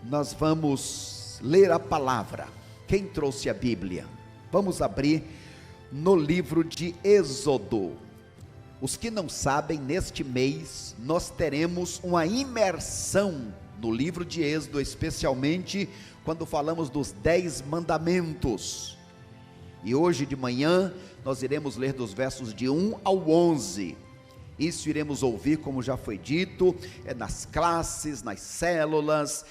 nós vamos ler a palavra. Quem trouxe a Bíblia? Vamos abrir no livro de Êxodo. Os que não sabem, neste mês nós teremos uma imersão no livro de Êxodo, especialmente quando falamos dos 10 mandamentos. E hoje de manhã nós iremos ler dos versos de 1 ao 11. Isso iremos ouvir, como já foi dito, nas classes, nas células,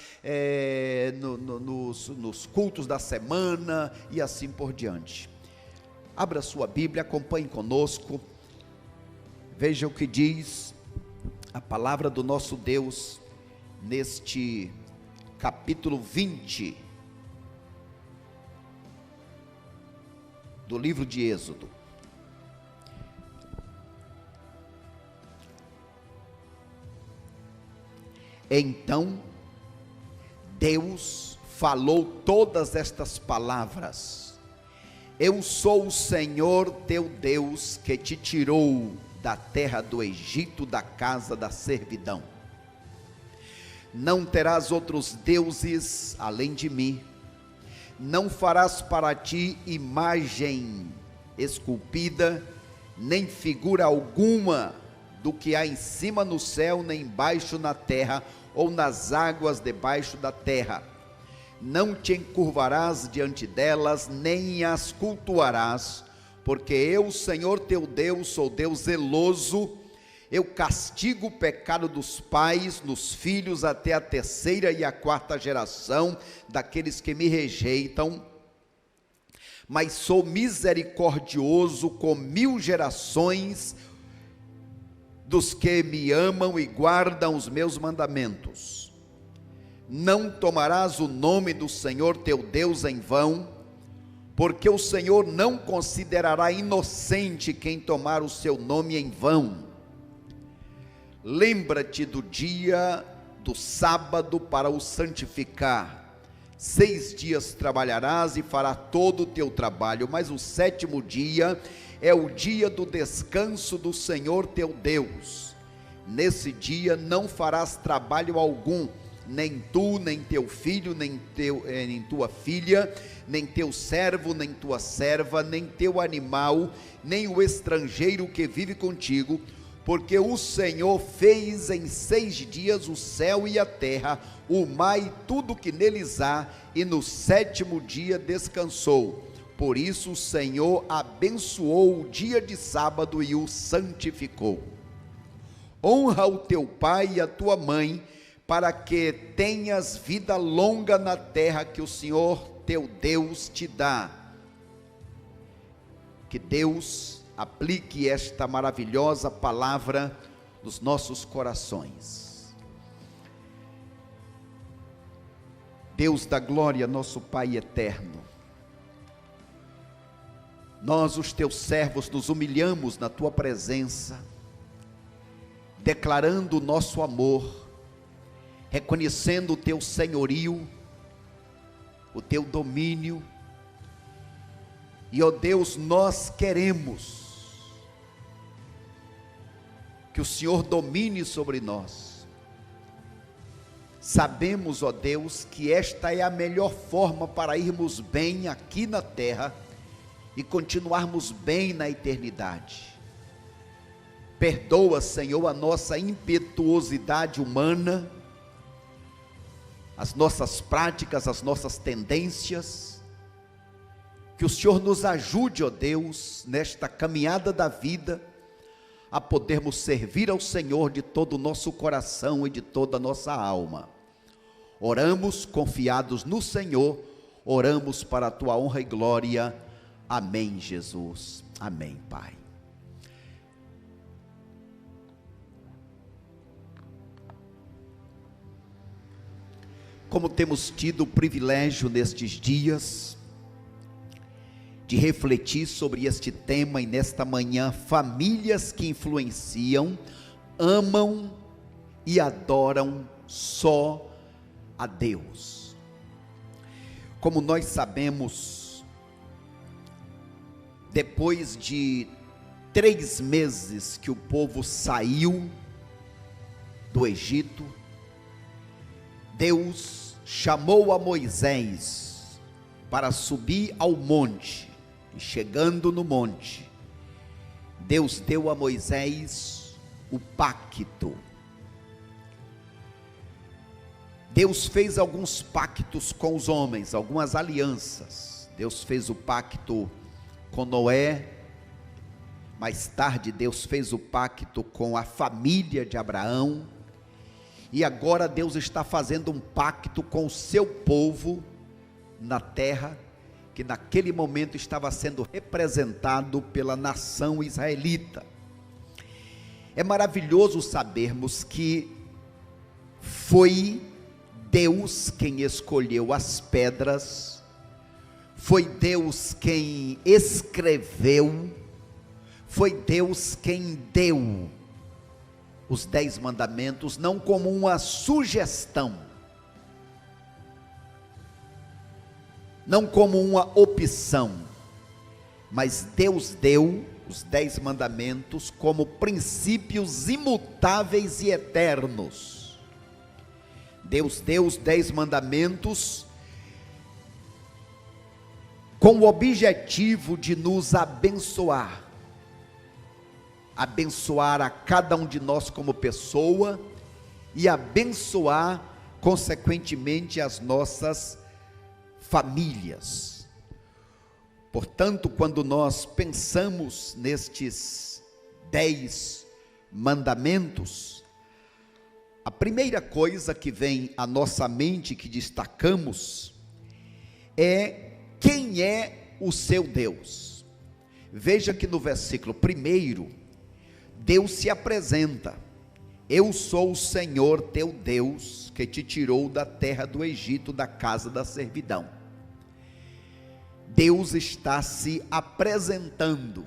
nos cultos da semana e assim por diante. Abra sua Bíblia, acompanhe conosco, veja o que diz a palavra do nosso Deus neste capítulo 20 do livro de Êxodo. Então Deus falou todas estas palavras: Eu sou o Senhor teu Deus, que te tirou da terra do Egito, da casa da servidão. Não terás outros deuses além de mim. Não farás para ti imagem esculpida, nem figura alguma do que há em cima no céu, nem embaixo na terra, ou nas águas debaixo da terra. Não te encurvarás diante delas, nem as cultuarás, porque eu, Senhor teu Deus, sou Deus zeloso. Eu castigo o pecado dos pais nos filhos até a 3ª e a 4ª geração daqueles que me rejeitam, mas sou misericordioso com 1000 gerações dos que me amam e guardam os meus mandamentos. Não tomarás o nome do Senhor teu Deus em vão, porque o Senhor não considerará inocente quem tomar o seu nome em vão. Lembra-te do dia do sábado para o santificar. 6 dias trabalharás e farás todo o teu trabalho, mas o 7º dia é o dia do descanso do Senhor teu Deus. Nesse dia não farás trabalho algum, nem tu, nem teu filho, nem tua filha, nem teu servo, nem tua serva, nem teu animal, nem o estrangeiro que vive contigo, porque o Senhor fez em 6 dias o céu e a terra, o mar e tudo que neles há, e no 7º dia descansou. Por isso o Senhor abençoou o dia de sábado e o santificou. Honra o teu pai e a tua mãe, para que tenhas vida longa na terra que o Senhor teu Deus te dá. Que Deus aplique esta maravilhosa palavra nos nossos corações. Deus da glória, nosso Pai eterno, nós, os teus servos, nos humilhamos na tua presença, declarando o nosso amor, reconhecendo o teu senhorio, o teu domínio, e ó Deus, nós queremos que o Senhor domine sobre nós. Sabemos, ó Deus, que esta é a melhor forma para irmos bem aqui na terra e continuarmos bem na eternidade. Perdoa, Senhor, a nossa impetuosidade humana, as nossas práticas, as nossas tendências. Que o Senhor nos ajude, ó Deus, nesta caminhada da vida, a podermos servir ao Senhor de todo o nosso coração e de toda a nossa alma. Oramos confiados no Senhor, oramos para a tua honra e glória. Amém, Jesus. Amém, Pai. Como temos tido o privilégio nestes dias de refletir sobre este tema, e nesta manhã, famílias que influenciam, amam e adoram só a Deus. Como nós sabemos, depois de 3 meses que o povo saiu do Egito, Deus chamou a Moisés para subir ao monte, e chegando no monte, Deus deu a Moisés o pacto. Deus fez alguns pactos com os homens, algumas alianças. Deus fez o pacto com Noé, mais tarde Deus fez o pacto com a família de Abraão, e agora Deus está fazendo um pacto com o seu povo na terra, que naquele momento estava sendo representado pela nação israelita. É maravilhoso sabermos que foi Deus quem escolheu as pedras, foi Deus quem escreveu, foi Deus quem deu os 10 mandamentos, não como uma sugestão, não como uma opção, mas Deus deu os 10 mandamentos como princípios imutáveis e eternos. Deus deu os 10 mandamentos com o objetivo de nos abençoar, abençoar a cada um de nós como pessoa, e abençoar consequentemente as nossas famílias. Portanto, quando nós pensamos nestes 10 mandamentos, a primeira coisa que vem à nossa mente, que destacamos, é quem é o seu Deus. Veja que no versículo 1, Deus se apresenta: eu sou o Senhor teu Deus, que te tirou da terra do Egito, da casa da servidão. Deus está se apresentando.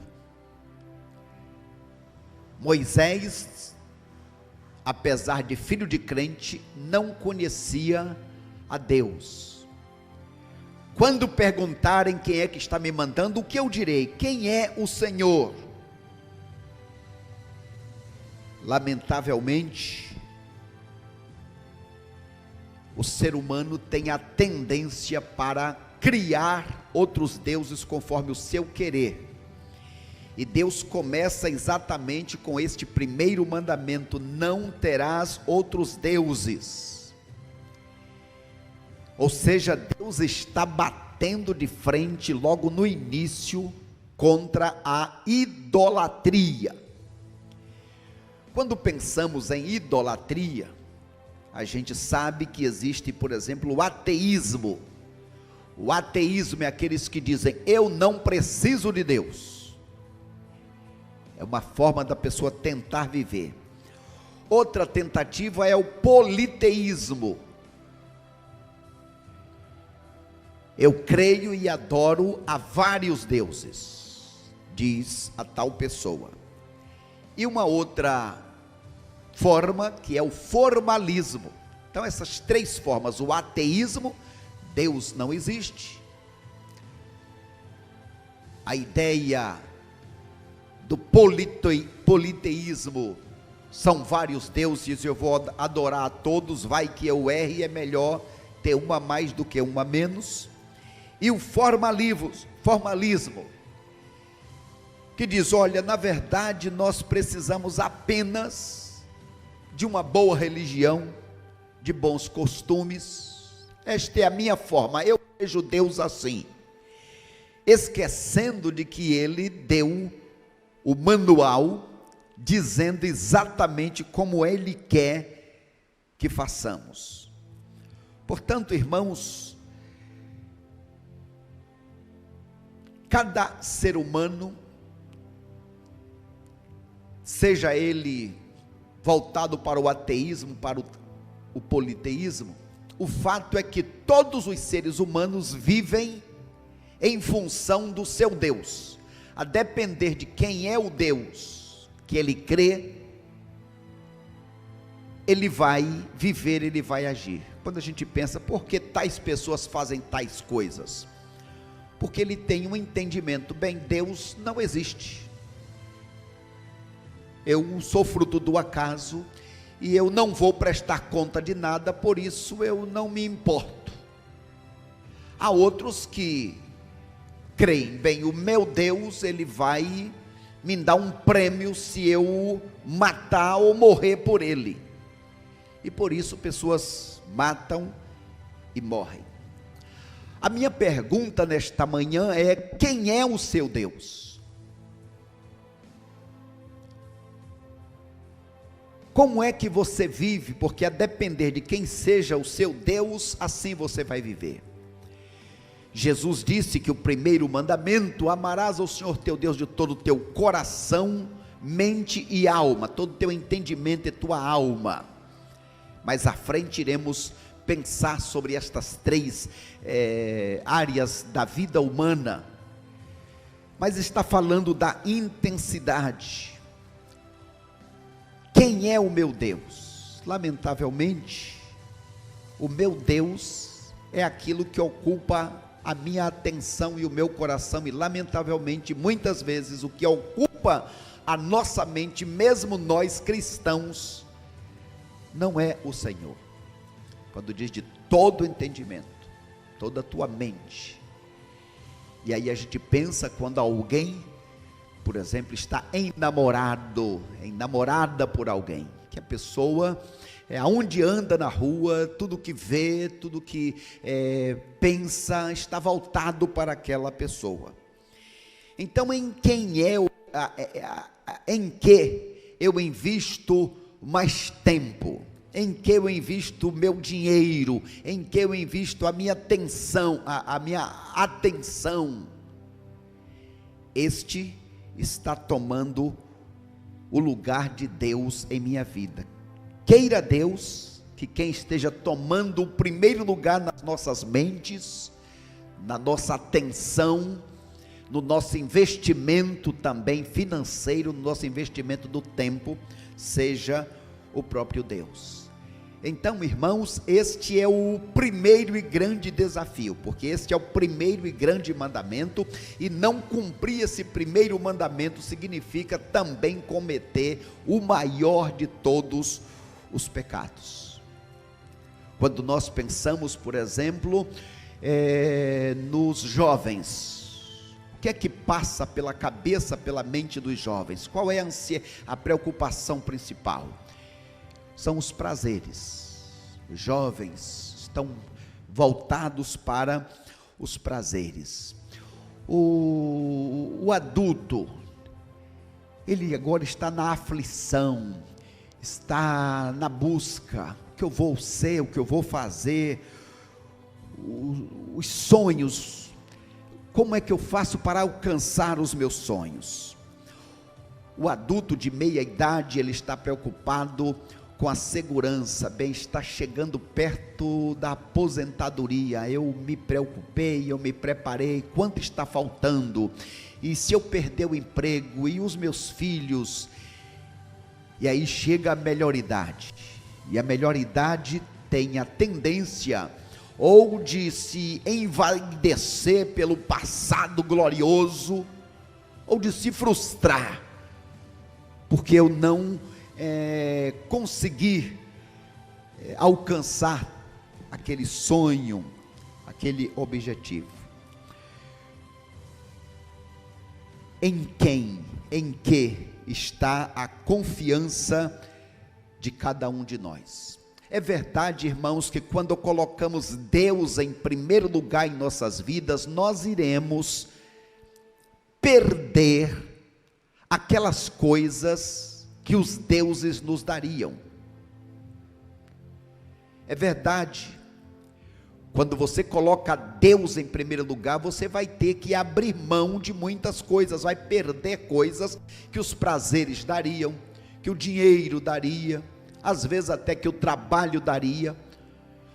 Moisés, apesar de filho de crente, não conhecia a Deus. Quando perguntarem quem é que está me mandando, o que eu direi? Quem é o Senhor? Lamentavelmente, o ser humano tem a tendência para criar outros deuses conforme o seu querer. E Deus começa exatamente com este primeiro mandamento: não terás outros deuses. Ou seja, Deus está batendo de frente logo no início contra a idolatria. Quando pensamos em idolatria, a gente sabe que existe, por exemplo, o ateísmo. O ateísmo é aqueles que dizem: eu não preciso de Deus. É uma forma da pessoa tentar viver. Outra tentativa é o politeísmo. Eu creio e adoro a vários deuses, diz a tal pessoa. E uma outra forma, que é o formalismo. Então essas 3 formas: o ateísmo, Deus não existe; a ideia do politeísmo, são vários deuses, eu vou adorar a todos, vai que eu erre, é melhor ter uma a mais do que uma a menos. E o formalismo, que diz: olha, na verdade nós precisamos apenas de uma boa religião, de bons costumes. Esta é a minha forma, eu vejo Deus assim, esquecendo de que Ele deu o manual, dizendo exatamente como Ele quer que façamos. Portanto, irmãos, cada ser humano, seja ele voltado para o ateísmo, para o politeísmo, o fato é que todos os seres humanos vivem em função do seu Deus. A depender de quem é o Deus que ele crê, ele vai viver, ele vai agir. Quando a gente pensa, por que tais pessoas fazem tais coisas? Porque ele tem um entendimento: bem, Deus não existe, eu sou fruto do acaso, e eu não vou prestar conta de nada, por isso eu não me importo. Há outros que creem, bem, o meu Deus, ele vai me dar um prêmio se eu matar ou morrer por ele, e por isso pessoas matam e morrem. A minha pergunta nesta manhã é: quem é o seu Deus? Como é que você vive? Porque a depender de quem seja o seu Deus, assim você vai viver. Jesus disse que o primeiro mandamento: amarás ao Senhor teu Deus de todo o teu coração, mente e alma, todo o teu entendimento e tua alma. Mais à frente iremos pensar sobre estas três áreas da vida humana, mas está falando da intensidade. Quem é o meu Deus? Lamentavelmente, o meu Deus é aquilo que ocupa a minha atenção e o meu coração, e lamentavelmente, muitas vezes, o que ocupa a nossa mente, mesmo nós cristãos, não é o Senhor. Quando diz de todo entendimento, toda a tua mente, e aí a gente pensa quando alguém, por exemplo, está enamorada por alguém, que a pessoa, aonde anda na rua, tudo que vê, tudo que pensa, está voltado para aquela pessoa. Então, em que eu invisto mais tempo? Em que eu invisto o meu dinheiro? Em que eu invisto a minha atenção, a minha atenção? Este está tomando o lugar de Deus em minha vida. Queira Deus que quem esteja tomando o primeiro lugar nas nossas mentes, na nossa atenção, no nosso investimento também financeiro, no nosso investimento do tempo, seja o próprio Deus. Então, irmãos, este é o primeiro e grande desafio, porque este é o primeiro e grande mandamento, e não cumprir esse primeiro mandamento significa também cometer o maior de todos os pecados. Quando nós pensamos, por exemplo, nos jovens, o que é que passa pela cabeça, pela mente dos jovens? Qual é a preocupação principal? São os prazeres. Os jovens estão voltados para os prazeres. O adulto, ele agora está na aflição, está na busca: o que eu vou ser, o que eu vou fazer, os sonhos, como é que eu faço para alcançar os meus sonhos? O adulto de meia idade, ele está preocupado com a segurança, bem, está chegando perto da aposentadoria. Eu me preocupei, eu me preparei, quanto está faltando? E se eu perder o emprego, e os meus filhos? E aí chega a melhor idade, e a melhor idade tem a tendência ou de se envaidecer pelo passado glorioso, ou de se frustrar, porque eu não consegui alcançar aquele sonho, aquele objetivo. Em que está a confiança de cada um de nós? É verdade, irmãos, que quando colocamos Deus em primeiro lugar em nossas vidas, nós iremos perder aquelas coisas que os deuses nos dariam. É verdade, quando você coloca Deus em primeiro lugar, você vai ter que abrir mão de muitas coisas, vai perder coisas que os prazeres dariam, que o dinheiro daria, às vezes até que o trabalho daria,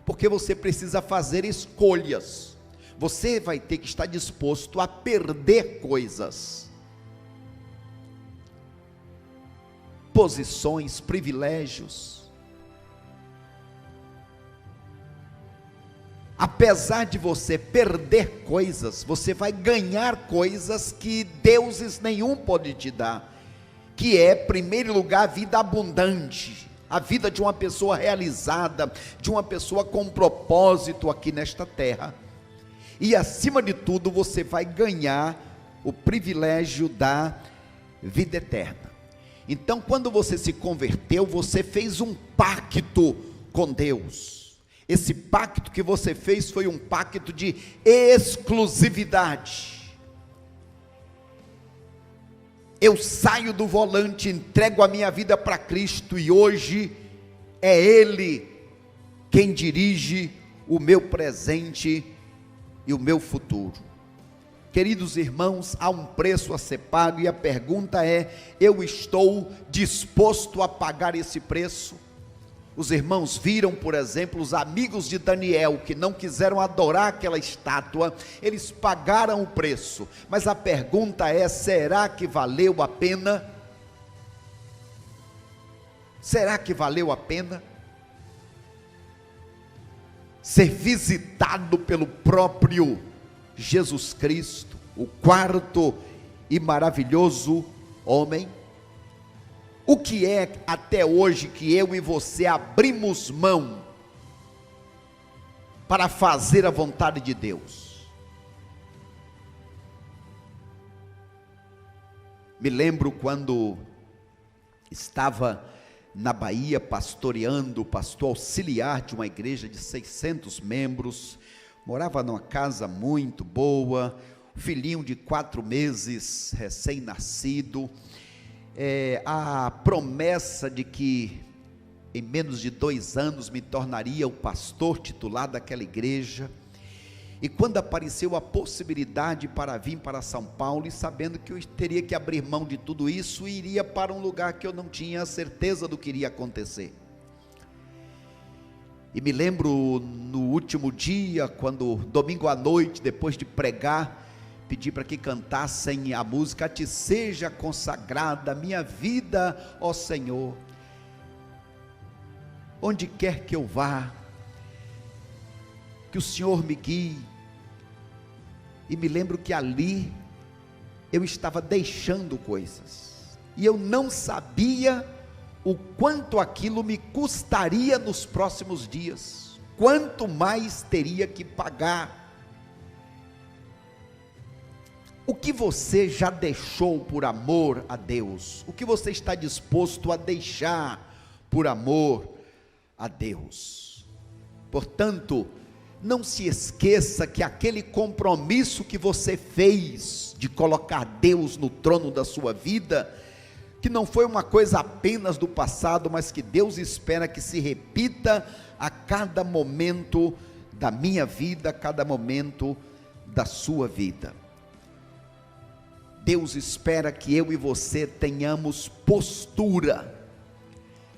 porque você precisa fazer escolhas, você vai ter que estar disposto a perder coisas, posições, privilégios. Apesar de você perder coisas, você vai ganhar coisas que deuses nenhum pode te dar, que é, em primeiro lugar, vida abundante, a vida de uma pessoa realizada, de uma pessoa com propósito aqui nesta terra. E acima de tudo, você vai ganhar o privilégio da vida eterna. Então, quando você se converteu, você fez um pacto com Deus. Esse pacto que você fez foi um pacto de exclusividade. Eu saio do volante, entrego a minha vida para Cristo, e hoje é Ele quem dirige o meu presente e o meu futuro. Queridos irmãos, há um preço a ser pago, e a pergunta é: eu estou disposto a pagar esse preço? Os irmãos viram, por exemplo, os amigos de Daniel, que não quiseram adorar aquela estátua, eles pagaram o preço, mas a pergunta é: será que valeu a pena? Será que valeu a pena ser visitado pelo próprio Jesus Cristo, o quarto e maravilhoso homem? O que é até hoje que eu e você abrimos mão para fazer a vontade de Deus? Me lembro quando estava na Bahia pastoreando, pastor auxiliar de uma igreja de 600 membros, morava numa casa muito boa, filhinho de 4 meses, recém-nascido, a promessa de que em menos de 2 anos me tornaria o pastor titular daquela igreja. E quando apareceu a possibilidade para vir para São Paulo, e sabendo que eu teria que abrir mão de tudo isso, e iria para um lugar que eu não tinha certeza do que iria acontecer. E me lembro no último dia, quando domingo à noite, depois de pregar, pedi para que cantassem a música: "A ti seja consagrada a minha vida, ó Senhor, onde quer que eu vá, que o Senhor me guie". E me lembro que ali eu estava deixando coisas, e eu não sabia o quanto aquilo me custaria nos próximos dias, quanto mais teria que pagar. O que você já deixou por amor a Deus? O que você está disposto a deixar por amor a Deus? Portanto, não se esqueça que aquele compromisso que você fez de colocar Deus no trono da sua vida, que não foi uma coisa apenas do passado, mas que Deus espera que se repita a cada momento da minha vida, a cada momento da sua vida. Deus espera que eu e você tenhamos postura,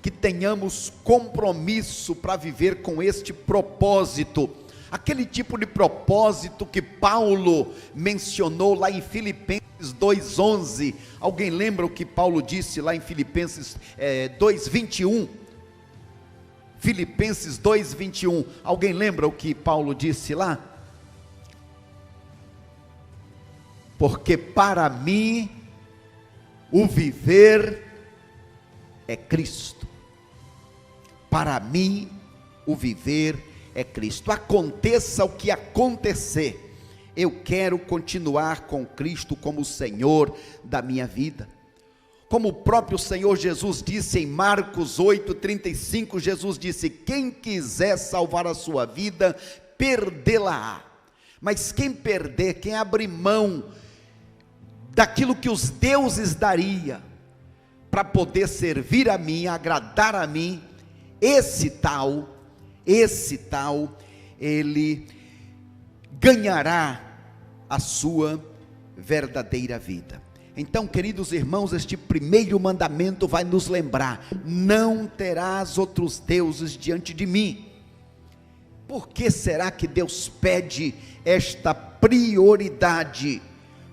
que tenhamos compromisso para viver com este propósito, aquele tipo de propósito que Paulo mencionou lá em Filipenses 2:11, alguém lembra o que Paulo disse lá em Filipenses 2:21? Filipenses 2:21, alguém lembra o que Paulo disse lá? Porque para mim o viver é Cristo. Para mim o viver é Cristo. Aconteça o que acontecer, eu quero continuar com Cristo como Senhor da minha vida. Como o próprio Senhor Jesus disse em Marcos 8:35, Jesus disse: "Quem quiser salvar a sua vida, perdê-la-á. Mas quem perder, quem abrir mão daquilo que os deuses daria para poder servir a mim, agradar a mim, esse tal, ele ganhará a sua verdadeira vida." Então, queridos irmãos, este primeiro mandamento vai nos lembrar: não terás outros deuses diante de mim. Por que será que Deus pede esta prioridade?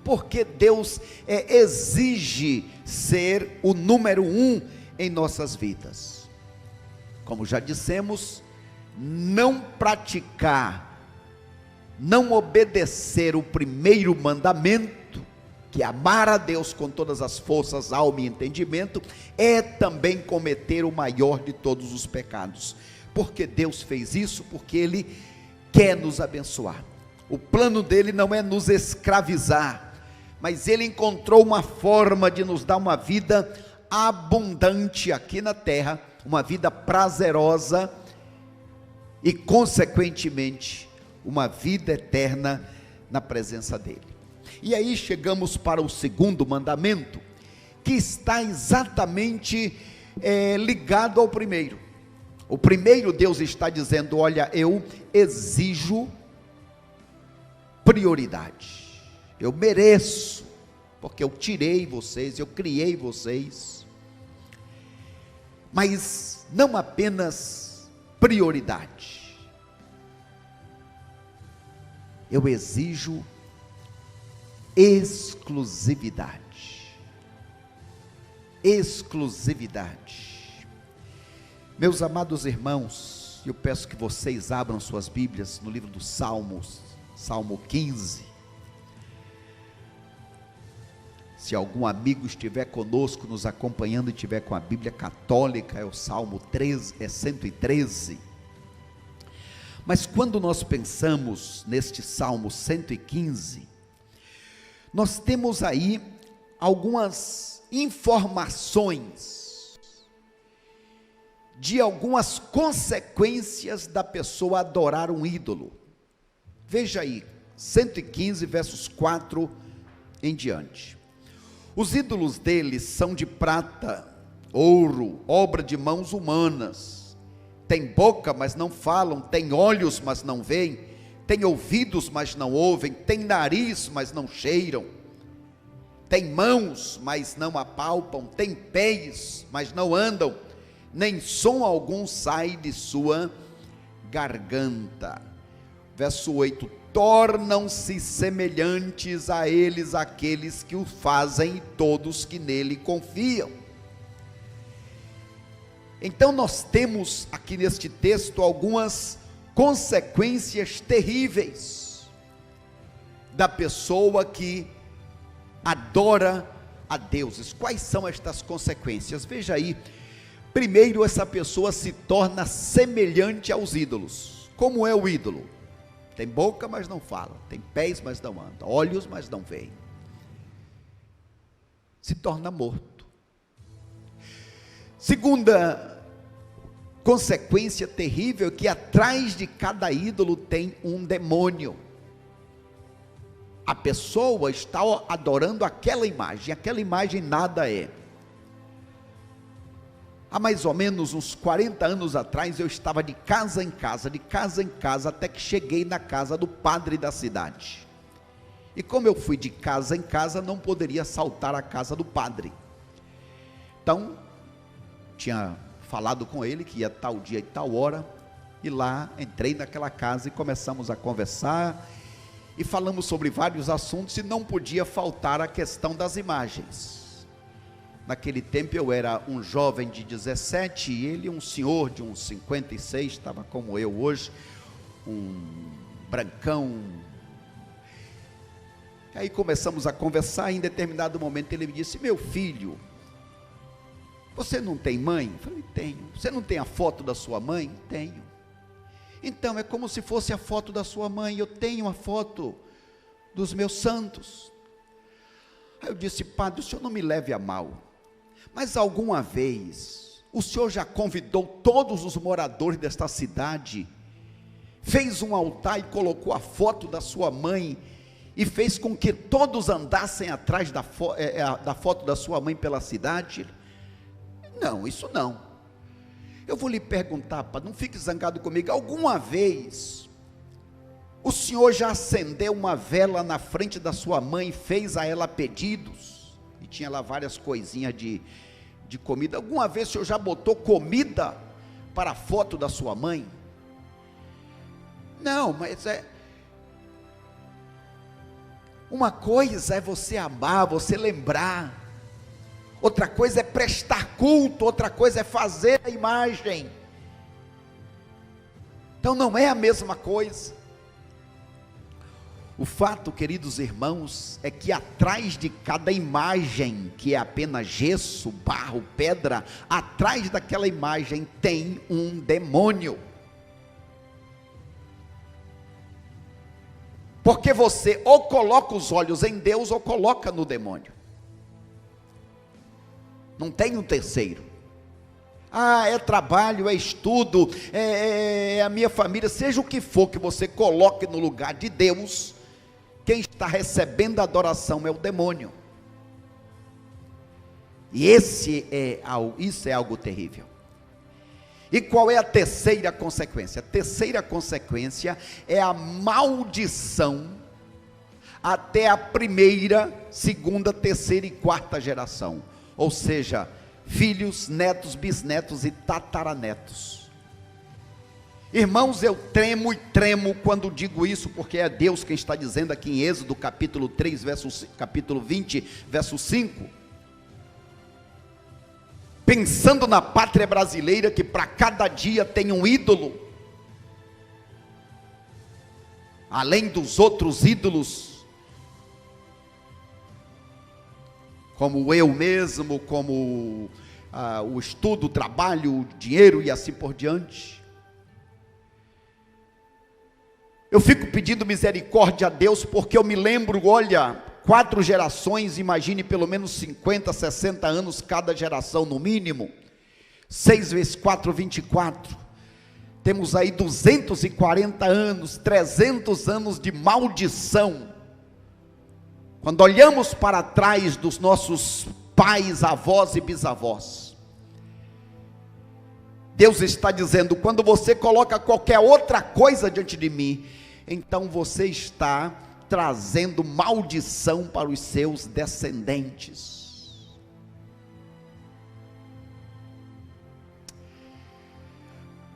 Porque Deus exige ser o número 1 em nossas vidas. Como já dissemos, não praticar, não obedecer o primeiro mandamento que amar a Deus com todas as forças, alma e entendimento, é também cometer o maior de todos os pecados. Porque Deus fez isso? Porque Ele quer nos abençoar. O plano dele não é nos escravizar, mas Ele encontrou uma forma de nos dar uma vida abundante aqui na terra, uma vida prazerosa e, consequentemente, uma vida eterna na presença dEle. E aí chegamos para o segundo mandamento, que está exatamente ligado ao primeiro. O primeiro, Deus está dizendo: olha, eu exijo prioridade, eu mereço, porque eu tirei vocês, eu criei vocês, mas não apenas prioridade, eu exijo exclusividade. Exclusividade. Meus amados irmãos, eu peço que vocês abram suas Bíblias no livro dos Salmos, Salmo 15. Se algum amigo estiver conosco, nos acompanhando e estiver com a Bíblia católica, é o Salmo 113. Mas quando nós pensamos neste Salmo 115, nós temos aí algumas informações de algumas consequências da pessoa adorar um ídolo. Veja aí, 115 versos 4 em diante. Os ídolos deles são de prata, ouro, obra de mãos humanas. Tem boca, mas não falam, tem olhos, mas não veem, tem ouvidos, mas não ouvem, tem nariz, mas não cheiram, tem mãos, mas não apalpam, tem pés, mas não andam, nem som algum sai de sua garganta. Verso 8: tornam-se semelhantes a eles aqueles que o fazem e todos que nele confiam. Então nós temos aqui neste texto algumas consequências terríveis da pessoa que adora a deuses. Quais são estas consequências? Veja aí. Primeiro, essa pessoa se torna semelhante aos ídolos. Como é o ídolo? Tem boca, mas não fala, tem pés, mas não anda, olhos, mas não veem. Se torna morto. Segunda consequência terrível, que atrás de cada ídolo tem um demônio. A pessoa está adorando aquela imagem nada é. Há mais ou menos uns 40 anos atrás, eu estava de casa em casa, até que cheguei na casa do padre da cidade. E como eu fui de casa em casa, não poderia saltar a casa do padre. Então, tinha falado com ele que ia tal dia e tal hora, e lá entrei naquela casa e começamos a conversar, e falamos sobre vários assuntos, e não podia faltar a questão das imagens. Naquele tempo eu era um jovem de 17, e ele um senhor de uns 56, estava como eu hoje, um brancão. Aí começamos a conversar, e em determinado momento ele me disse: meu filho, você não tem mãe? Eu falei: tenho. Você não tem a foto da sua mãe? Tenho. Então é como se fosse a foto da sua mãe. Eu tenho a foto dos meus santos. Aí eu disse: padre, o senhor não me leve a mal, mas alguma vez o senhor já convidou todos os moradores desta cidade, fez um altar e colocou a foto da sua mãe, e fez com que todos andassem atrás da foto da sua mãe pela cidade? Não, isso não. Eu vou lhe perguntar, padre, não fique zangado comigo, alguma vez o senhor já acendeu uma vela na frente da sua mãe, fez a ela pedidos, e tinha lá várias coisinhas de comida? Alguma vez o senhor já botou comida para a foto da sua mãe? Não, mas uma coisa é você amar, você lembrar, outra coisa é prestar culto, outra coisa é fazer a imagem. Então não é a mesma coisa. O fato, queridos irmãos, é que atrás de cada imagem, que é apenas gesso, barro, pedra, atrás daquela imagem tem um demônio. Porque você ou coloca os olhos em Deus ou coloca no demônio. Não tem um terceiro. É trabalho, é estudo, é a minha família, seja o que for que você coloque no lugar de Deus, quem está recebendo a adoração é o demônio. E isso é algo terrível. E qual é a terceira consequência? A terceira consequência é a maldição até a primeira, segunda, terceira e quarta geração. Ou seja, filhos, netos, bisnetos e tataranetos. Irmãos, eu tremo e tremo quando digo isso, porque é Deus quem está dizendo aqui em Êxodo capítulo 3, capítulo 20, verso 5. Pensando na pátria brasileira, que para cada dia tem um ídolo, além dos outros ídolos, como eu mesmo, como o estudo, o trabalho, o dinheiro e assim por diante. Eu fico pedindo misericórdia a Deus, porque eu me lembro, olha, 4 gerações, imagine pelo menos 50, 60 anos cada geração no mínimo, 6 vezes 4, 24, temos aí 240 anos, 300 anos de maldição. Quando olhamos para trás dos nossos pais, avós e bisavós, Deus está dizendo: quando você coloca qualquer outra coisa diante de mim, então você está trazendo maldição para os seus descendentes.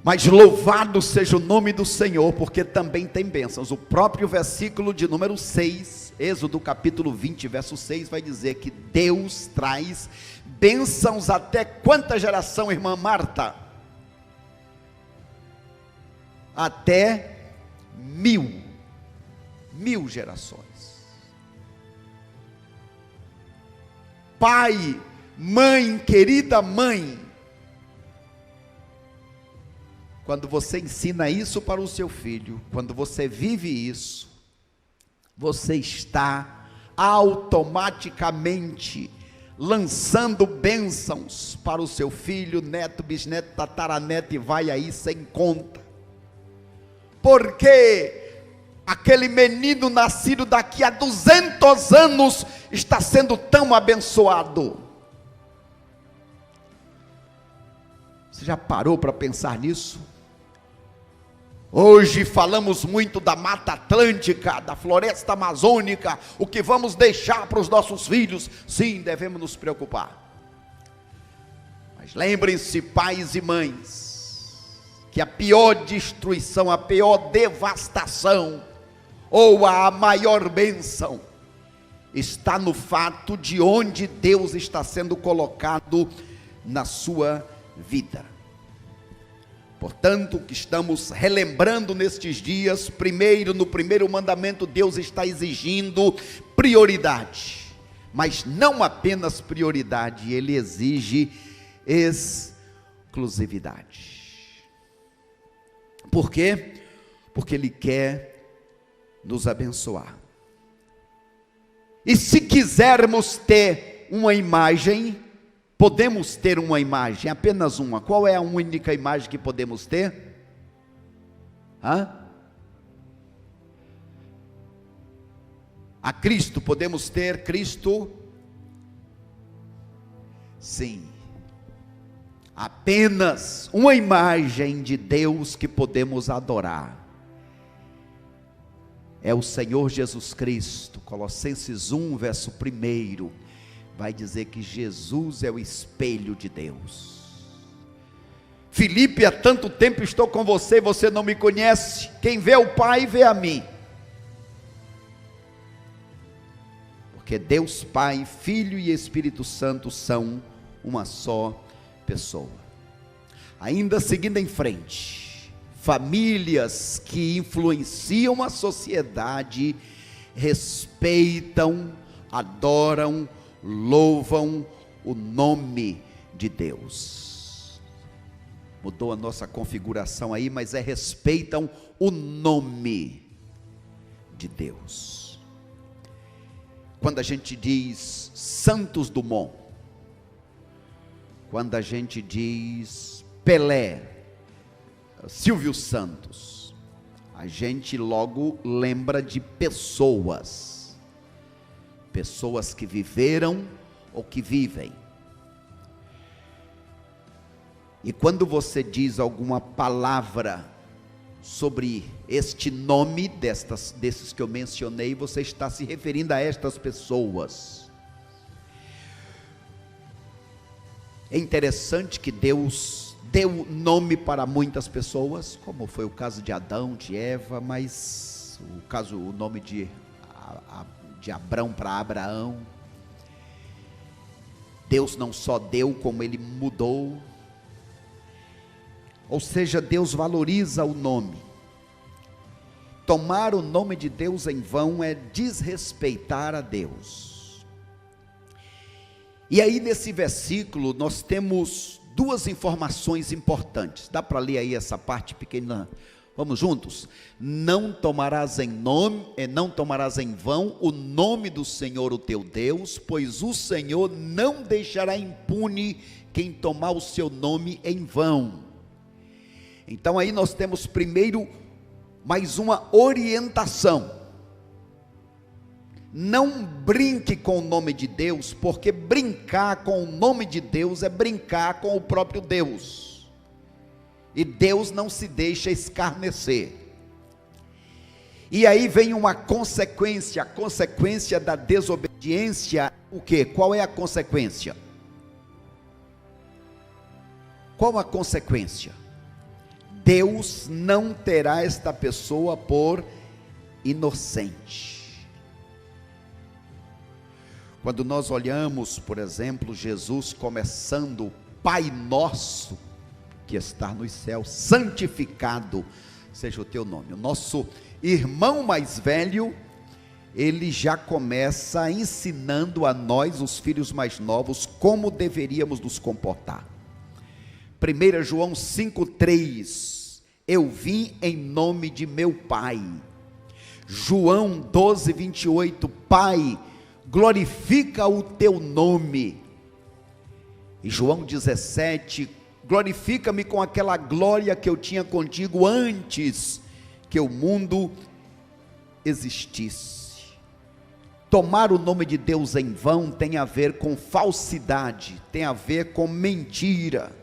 Mas louvado seja o nome do Senhor, porque também tem bênçãos. O próprio versículo de número 6, Êxodo capítulo 20, verso 6, vai dizer que Deus traz bênçãos até quanta geração, irmã Marta? Até 1000 gerações. Pai, mãe, querida mãe, quando você ensina isso para o seu filho, quando você vive isso, você está automaticamente lançando bênçãos para o seu filho, neto, bisneto, tataraneto, e vai aí sem conta. Porque aquele menino nascido daqui a 200 anos está sendo tão abençoado. Você já parou para pensar nisso? Hoje falamos muito da Mata Atlântica, da floresta amazônica, o que vamos deixar para os nossos filhos. Sim, devemos nos preocupar. Mas lembrem-se, pais e mães, que a pior destruição, a pior devastação, ou a maior bênção, está no fato de onde Deus está sendo colocado na sua vida. Portanto, o que estamos relembrando nestes dias, primeiro, no primeiro mandamento, Deus está exigindo prioridade, mas não apenas prioridade, Ele exige exclusividade. Por quê? Porque Ele quer nos abençoar. E se quisermos ter uma imagem, podemos ter uma imagem, apenas uma. Qual é a única imagem que podemos ter? A Cristo, podemos ter Cristo? Sim. Apenas uma imagem de Deus que podemos adorar. É o Senhor Jesus Cristo. Colossenses 1, verso 1, vai dizer que Jesus é o espelho de Deus. Filipe, há tanto tempo estou com você, você não me conhece. Quem vê o Pai, vê a mim. Porque Deus Pai, Filho e Espírito Santo são uma só pessoa. Ainda seguindo em frente, famílias que influenciam a sociedade respeitam, adoram, louvam o nome de Deus. Mudou a nossa configuração aí, mas respeitam o nome de Deus. Quando a gente diz Santos Dumont, quando a gente diz Pelé, Silvio Santos, a gente logo lembra de pessoas que viveram ou que vivem. E quando você diz alguma palavra sobre este nome desses que eu mencionei, você está se referindo a estas pessoas. É interessante que Deus deu nome para muitas pessoas, como foi o caso de Adão, de Eva, mas o nome de Abrão para Abraão. Deus não só deu, como Ele mudou. Ou seja, Deus valoriza o nome. Tomar o nome de Deus em vão é desrespeitar a Deus. E aí nesse versículo nós temos duas informações importantes. Dá para ler aí essa parte pequena? Vamos juntos? Não tomarás em vão o nome do Senhor o teu Deus, pois o Senhor não deixará impune quem tomar o seu nome em vão. Então aí nós temos primeiro mais uma orientação. Não brinque com o nome de Deus, porque brincar com o nome de Deus é brincar com o próprio Deus. E Deus não se deixa escarnecer. E aí vem uma consequência, a consequência da desobediência. O quê? Qual é a consequência? Qual a consequência? Deus não terá esta pessoa por inocente. Quando nós olhamos, por exemplo, Jesus começando o Pai Nosso, que está nos céus, santificado seja o teu nome. O nosso irmão mais velho, ele já começa ensinando a nós, os filhos mais novos, como deveríamos nos comportar. 1 João 5,3, eu vim em nome de meu Pai. João 12,28, Pai, glorifica o teu nome. E João 17, glorifica-me com aquela glória que eu tinha contigo antes que o mundo existisse. Tomar o nome de Deus em vão tem a ver com falsidade, tem a ver com mentira.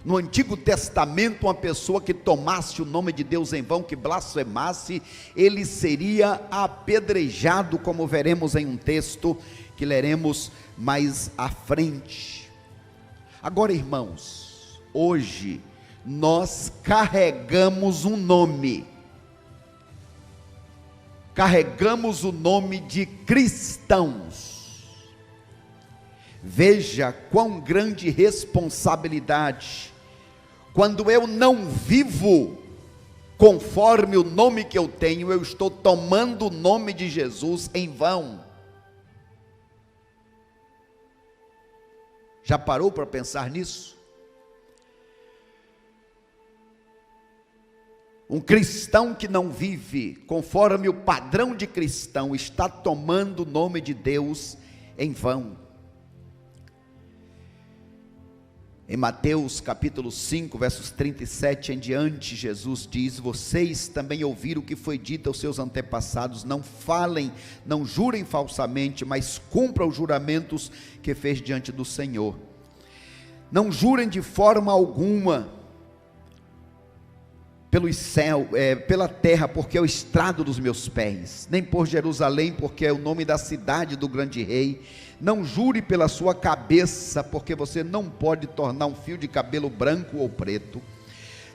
No Antigo Testamento, uma pessoa que tomasse o nome de Deus em vão, que blasfemasse, ele seria apedrejado, como veremos em um texto que leremos mais à frente. Agora, irmãos, hoje nós carregamos um nome, carregamos o nome de cristãos. Veja quão grande responsabilidade, quando eu não vivo conforme o nome que eu tenho, eu estou tomando o nome de Jesus em vão. Já parou para pensar nisso? Um cristão que não vive conforme o padrão de cristão, está tomando o nome de Deus em vão. Em Mateus capítulo 5, versos 37 em diante, Jesus diz: vocês também ouviram o que foi dito aos seus antepassados, não falem, não jurem falsamente, mas cumpram os juramentos que fez diante do Senhor. Não jurem de forma alguma pelo céu, pela terra, porque é o estrado dos meus pés, nem por Jerusalém, porque é o nome da cidade do grande rei. Não jure pela sua cabeça, porque você não pode tornar um fio de cabelo branco ou preto.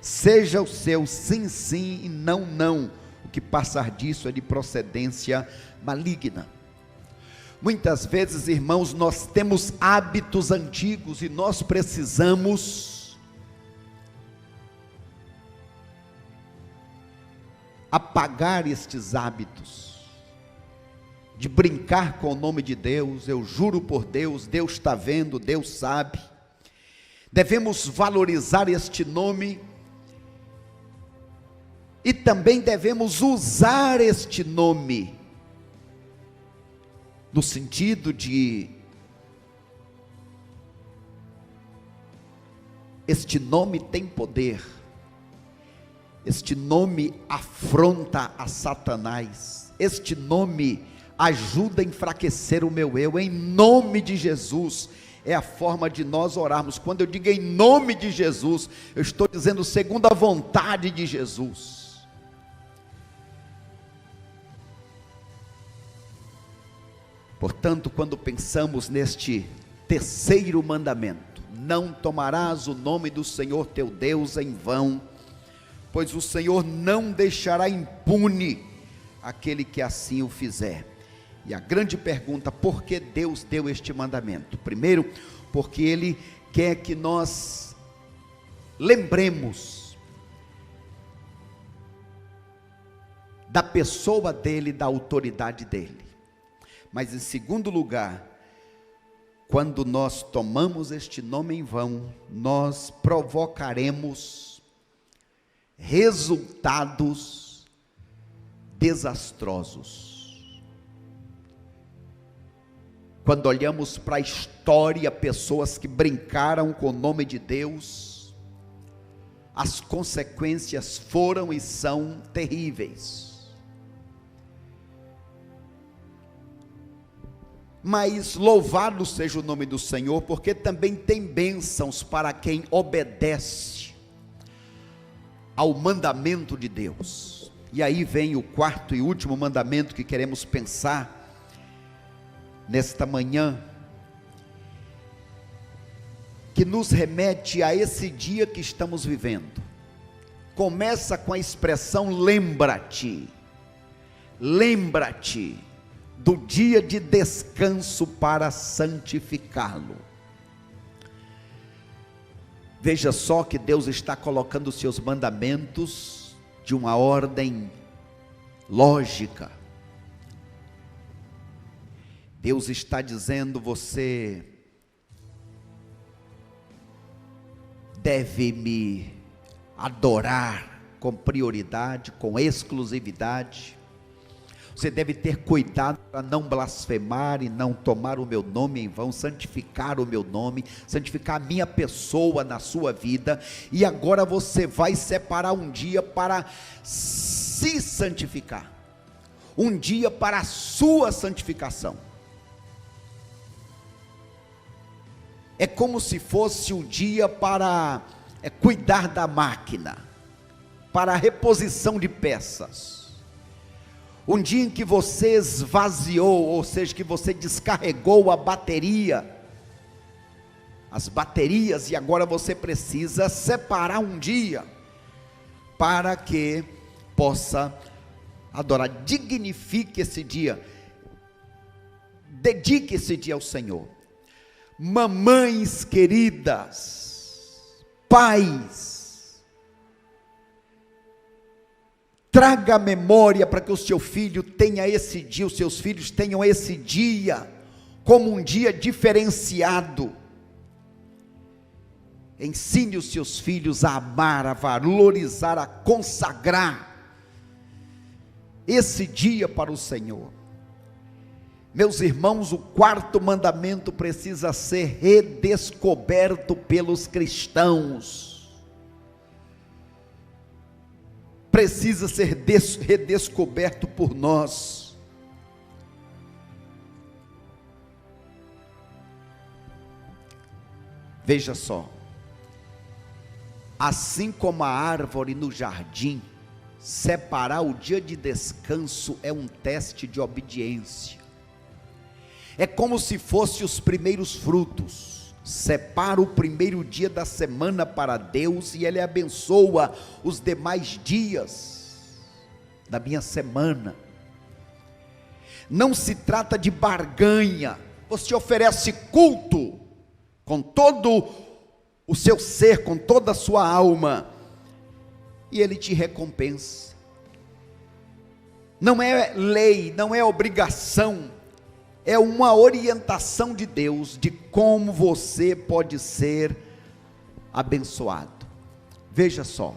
Seja o seu sim, sim e não, não. O que passar disso é de procedência maligna. Muitas vezes, irmãos, nós temos hábitos antigos e nós precisamos apagar estes hábitos. de brincar com o nome de Deus. Eu juro por Deus, Deus está vendo, Deus sabe. Devemos valorizar este nome e também devemos usar este nome no sentido de este nome tem poder. Este nome afronta a Satanás. Este nome ajuda a enfraquecer o meu eu. Em nome de Jesus é a forma de nós orarmos. Quando eu digo em nome de Jesus, eu estou dizendo segundo a vontade de Jesus. Portanto, quando pensamos neste terceiro mandamento, não tomarás o nome do Senhor teu Deus em vão, pois o Senhor não deixará impune aquele que assim o fizer. E a grande pergunta, por que Deus deu este mandamento? Primeiro, porque Ele quer que nós lembremos da pessoa dEle, da autoridade dEle. Mas em segundo lugar, quando nós tomamos este nome em vão, nós provocaremos resultados desastrosos. Quando olhamos para a história, pessoas que brincaram com o nome de Deus, as consequências foram e são terríveis. Mas louvado seja o nome do Senhor, porque também tem bênçãos para quem obedece ao mandamento de Deus. E aí vem o quarto e último mandamento que queremos pensar nesta manhã, que nos remete a esse dia que estamos vivendo. Começa com a expressão lembra-te, lembra-te do dia de descanso para santificá-lo. Veja só que Deus está colocando os seus mandamentos de uma ordem lógica. Deus está dizendo: você deve me adorar com prioridade, com exclusividade. Você deve ter cuidado para não blasfemar e não tomar o meu nome em vão, santificar o meu nome, santificar a minha pessoa na sua vida. E agora você vai separar um dia para se santificar, um dia para a sua santificação. É como se fosse um dia para cuidar da máquina, para a reposição de peças. Um dia em que você esvaziou, ou seja, que você descarregou a bateria, as baterias, e agora você precisa separar um dia, para que possa adorar. Dignifique esse dia, dedique esse dia ao Senhor. Mamães queridas, pais, traga a memória para que o seu filho tenha esse dia, os seus filhos tenham esse dia como um dia diferenciado. Ensine os seus filhos a amar, a valorizar, a consagrar esse dia para o Senhor. Meus irmãos, o quarto mandamento precisa ser redescoberto pelos cristãos. Precisa ser redescoberto por nós. Veja só, assim como a árvore no jardim, separar o dia de descanso é um teste de obediência. É como se fosse os primeiros frutos. Separa o primeiro dia da semana para Deus e Ele abençoa os demais dias da minha semana. Não se trata de barganha. Você oferece culto com todo o seu ser, com toda a sua alma, e Ele te recompensa. Não é lei, não é obrigação é uma orientação de Deus de como você pode ser abençoado. Veja só,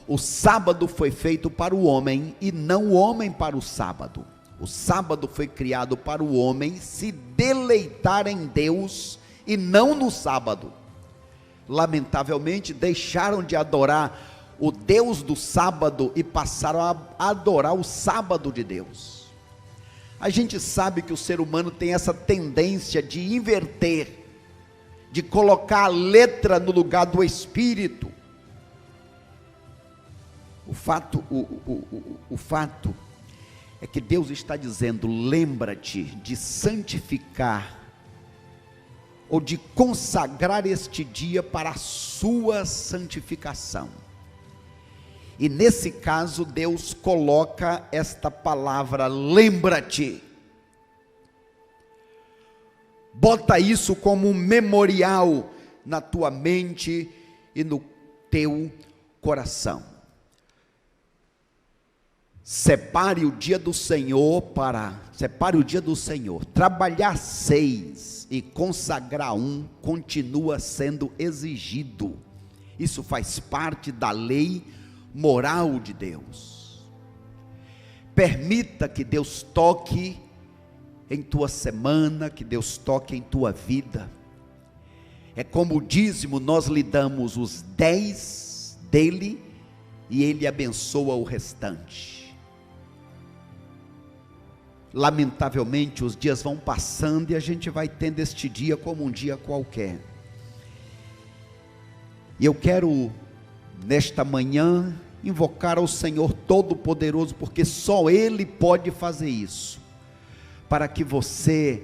o sábado foi feito para o homem e não o homem para o sábado. O sábado foi criado para o homem se deleitar em Deus e não no sábado. Lamentavelmente, deixaram de adorar o Deus do sábado e passaram a adorar o sábado de Deus. A gente sabe que o ser humano tem essa tendência de inverter, de colocar a letra no lugar do espírito. O fato é que Deus está dizendo: lembra-te de santificar, ou de consagrar este dia para a sua santificação. E nesse caso, Deus coloca esta palavra, lembra-te. Bota isso como um memorial na tua mente e no teu coração. Separe o dia do Senhor, trabalhar 6 e consagrar 1 continua sendo exigido. Isso faz parte da lei moral de Deus. Permita que Deus toque em tua semana, que Deus toque em tua vida. É como o dízimo, nós lhe damos os 10 dele e ele abençoa o restante. Lamentavelmente os dias vão passando e a gente vai tendo este dia como um dia qualquer. E eu quero nesta manhã invocar ao Senhor Todo-Poderoso, porque só Ele pode fazer isso, para que você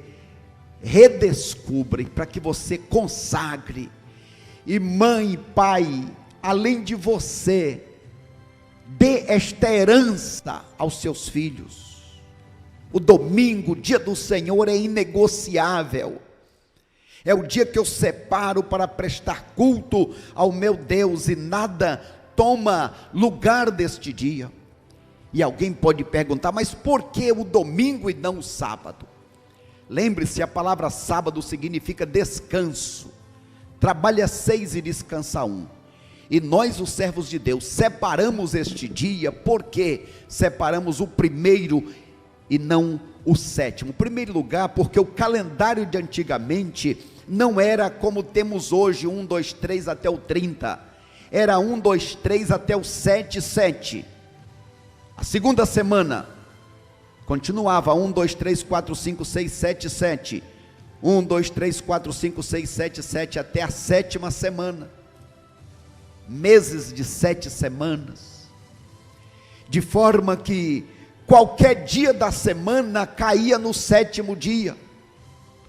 redescubra, para que você consagre, e mãe e pai, além de você, dê esta herança aos seus filhos. O domingo, o dia do Senhor, é inegociável. É o dia que eu separo para prestar culto ao meu Deus, e nada toma lugar deste dia. E alguém pode perguntar: mas por que o domingo e não o sábado? Lembre-se, a palavra sábado significa descanso. Trabalha 6 e descansa 1. E nós, os servos de Deus, separamos este dia. Porque separamos o primeiro e não o sétimo? Em primeiro lugar, porque o calendário de antigamente não era como temos hoje, 1, 2, 3 até o 30, era 1, 2, 3 até o 7, 7, a segunda semana, continuava 1, 2, 3, 4, 5, 6, 7, 7, 1, 2, 3, 4, 5, 6, 7, 7, até a 7ª semana, meses de 7 semanas, de forma que qualquer dia da semana caía no 7º dia.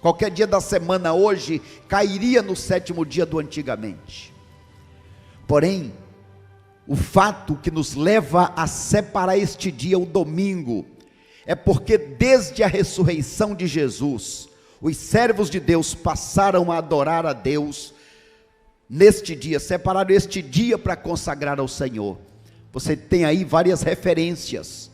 Qualquer dia da semana hoje cairia no 7º dia do antigamente. Porém, o fato que nos leva a separar este dia, o domingo, é porque desde a ressurreição de Jesus, os servos de Deus passaram a adorar a Deus neste dia, separaram este dia para consagrar ao Senhor. Você tem aí várias referências.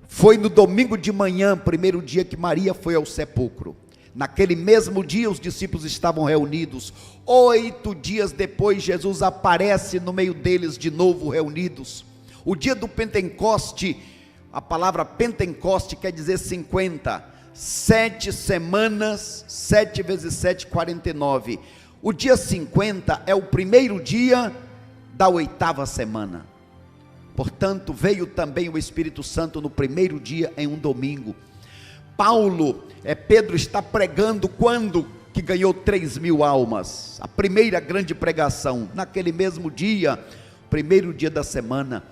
Foi no domingo de manhã, primeiro dia que Maria foi ao sepulcro. Naquele mesmo dia os discípulos estavam reunidos. 8 dias depois Jesus aparece no meio deles de novo reunidos. O dia do Pentecoste, a palavra Pentecoste quer dizer 50, 7 semanas, 7 vezes 7, 49. O dia 50 é o primeiro dia da 8ª semana. Portanto, veio também o Espírito Santo no primeiro dia, em um domingo. Pedro está pregando quando que ganhou 3.000 almas, a primeira grande pregação, naquele mesmo dia, primeiro dia da semana.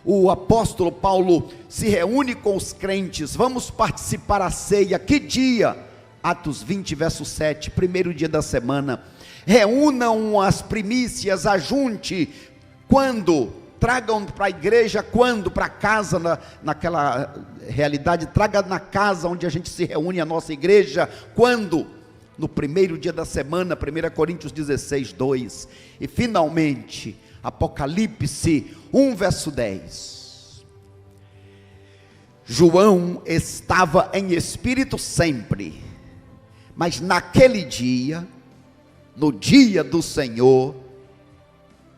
O apóstolo Paulo se reúne com os crentes: vamos participar da ceia. Que dia? Atos 20, verso 7, primeiro dia da semana. Reúnam as primícias, ajunte, quando? Tragam para a igreja, quando? Para casa, naquela realidade, traga na casa onde a gente se reúne, a nossa igreja, quando? No primeiro dia da semana, 1 Coríntios 16, 2, e finalmente, Apocalipse 1, verso 10, João estava em espírito sempre, mas naquele dia, no dia do Senhor,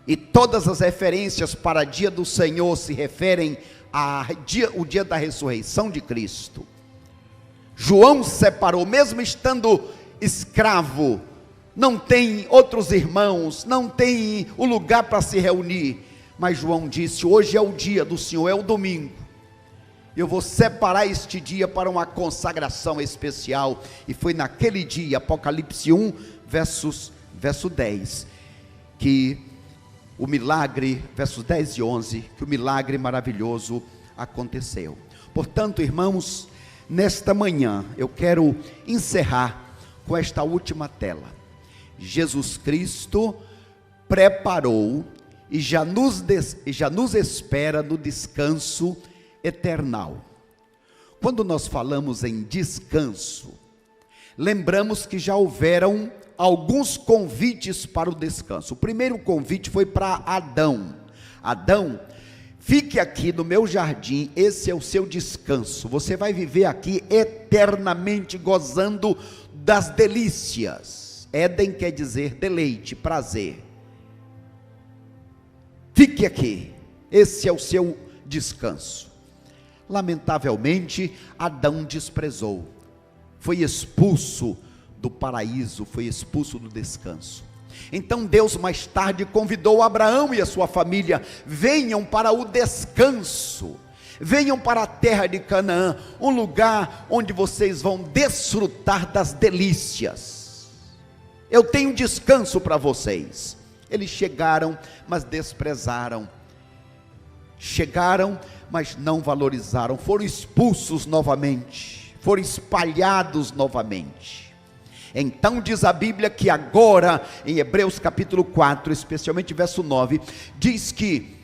e todas as referências para dia do Senhor se referem o dia da ressurreição de Cristo. João separou, mesmo estando escravo, não tem outros irmãos, não tem o lugar para se reunir, mas João disse: hoje é o dia do Senhor, é o domingo, eu vou separar este dia para uma consagração especial. E foi naquele dia, Apocalipse 1, verso 10, que o milagre, versos 10 e 11, que o milagre maravilhoso aconteceu. Portanto, irmãos, nesta manhã eu quero encerrar com esta última tela. Jesus Cristo preparou e já nos espera no descanso eternal. Quando nós falamos em descanso, lembramos que já houveram alguns convites para o descanso. O primeiro convite foi para Adão. Adão, fique aqui no meu jardim, esse é o seu descanso, você vai viver aqui eternamente gozando das delícias. Éden quer dizer deleite, prazer. Fique aqui, esse é o seu descanso. Lamentavelmente, Adão desprezou, foi expulso do paraíso, foi expulso do descanso. Então Deus mais tarde convidou Abraão e a sua família: venham para o descanso, venham para a terra de Canaã, um lugar onde vocês vão desfrutar das delícias. Eu tenho descanso para vocês. Eles chegaram, mas desprezaram. Chegaram, mas não valorizaram, foram expulsos novamente, foram espalhados novamente. Então diz a Bíblia que agora, em Hebreus capítulo 4, especialmente verso 9, diz que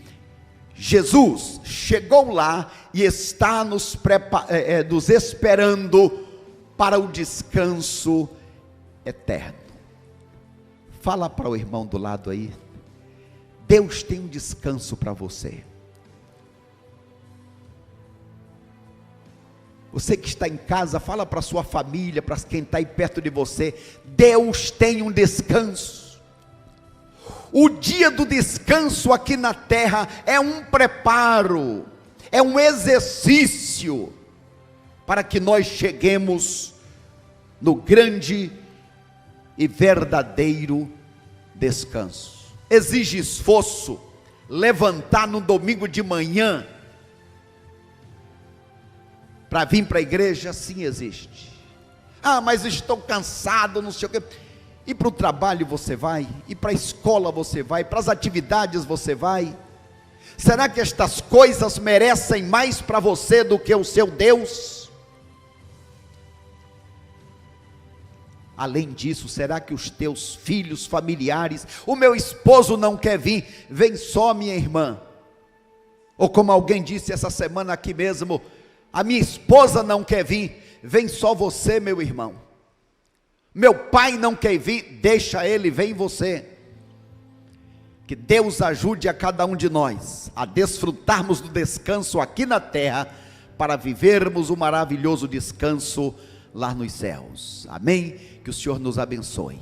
Jesus chegou lá e está nos esperando para o descanso eterno. Fala para o irmão do lado aí: Deus tem um descanso para você. Você que está em casa, fala para a sua família, para quem está aí perto de você: Deus tem um descanso. O dia do descanso aqui na terra é um preparo, é um exercício para que nós cheguemos no grande e verdadeiro descanso. Exige esforço levantar no domingo de manhã para vir para a igreja. Sim, existe. Ah, mas estou cansado, não sei o quê. E para o trabalho você vai, e para a escola você vai, para as atividades você vai. Será que estas coisas merecem mais para você do que o seu Deus? Além disso, será que os teus filhos, familiares, o meu esposo não quer vir? Vem só, minha irmã. Ou como alguém disse essa semana aqui mesmo: a minha esposa não quer vir. Vem só você, meu irmão. Meu pai não quer vir, deixa ele, vem você. Que Deus ajude a cada um de nós a desfrutarmos do descanso aqui na terra, para vivermos o maravilhoso descanso lá nos céus. Amém? Que o Senhor nos abençoe.